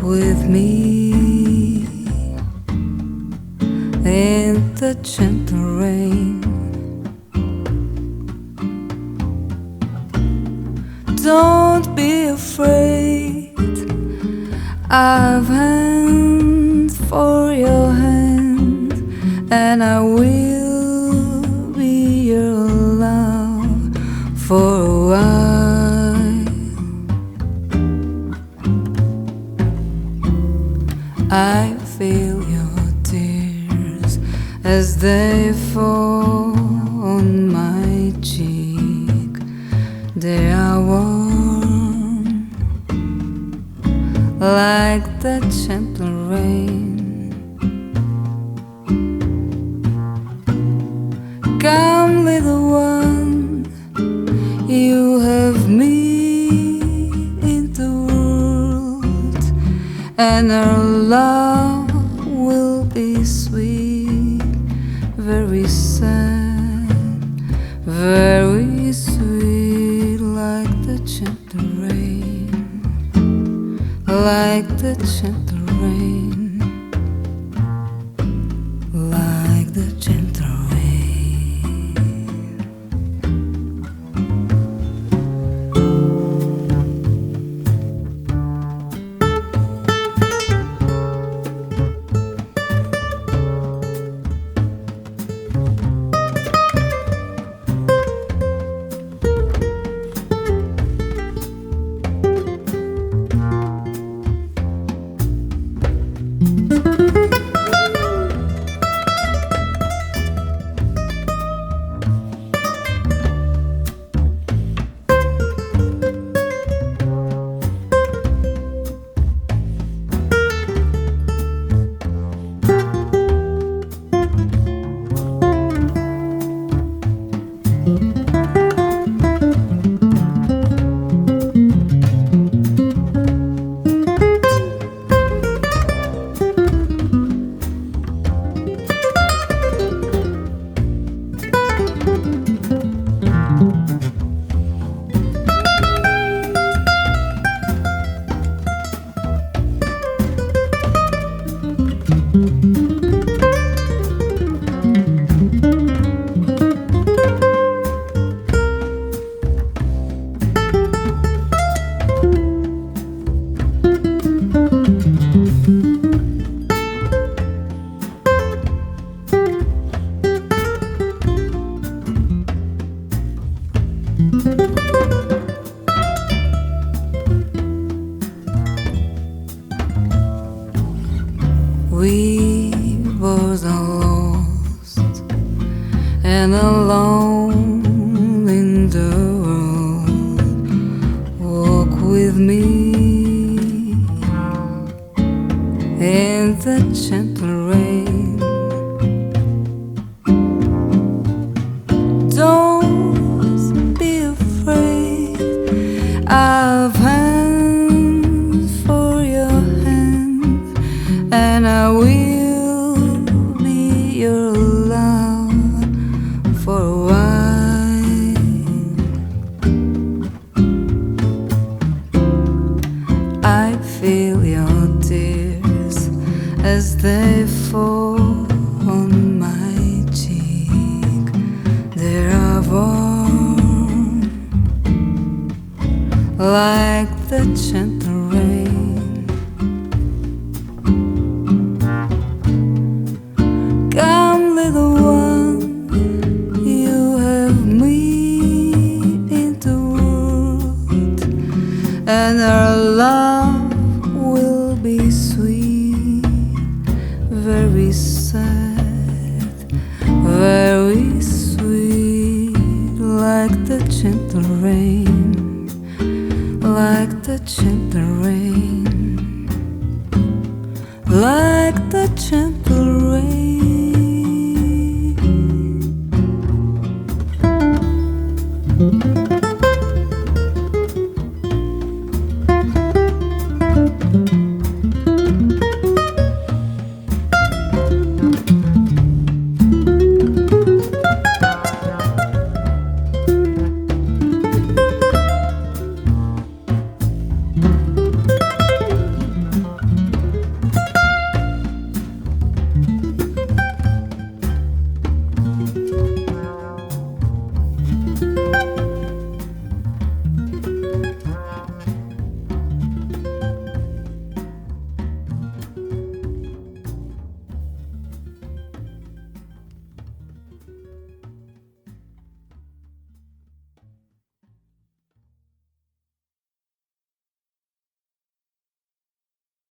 with me in the gentle rain. Don't be afraid, I've hand for your hand, and I will be your love for a while. I feel your tears as they fall on my cheek. They are warm like the gentle rain. Come, little one, you have me in the world, and our love will be sweet, very sad, very sweet, like the gentle rain, like the gentle rain, like the gentle rain. We both are lost and alone in the world. Walk with me in the gentle rain. Don't be afraid, I've hand for your hand, and I will be your love for a while. I feel your tears as they fall on my cheek. They are warm like the gentle rain. Come, little one, you have me in the world, and our love will be sweet, very sad, very sweet, like the gentle rain, like the gentle rain.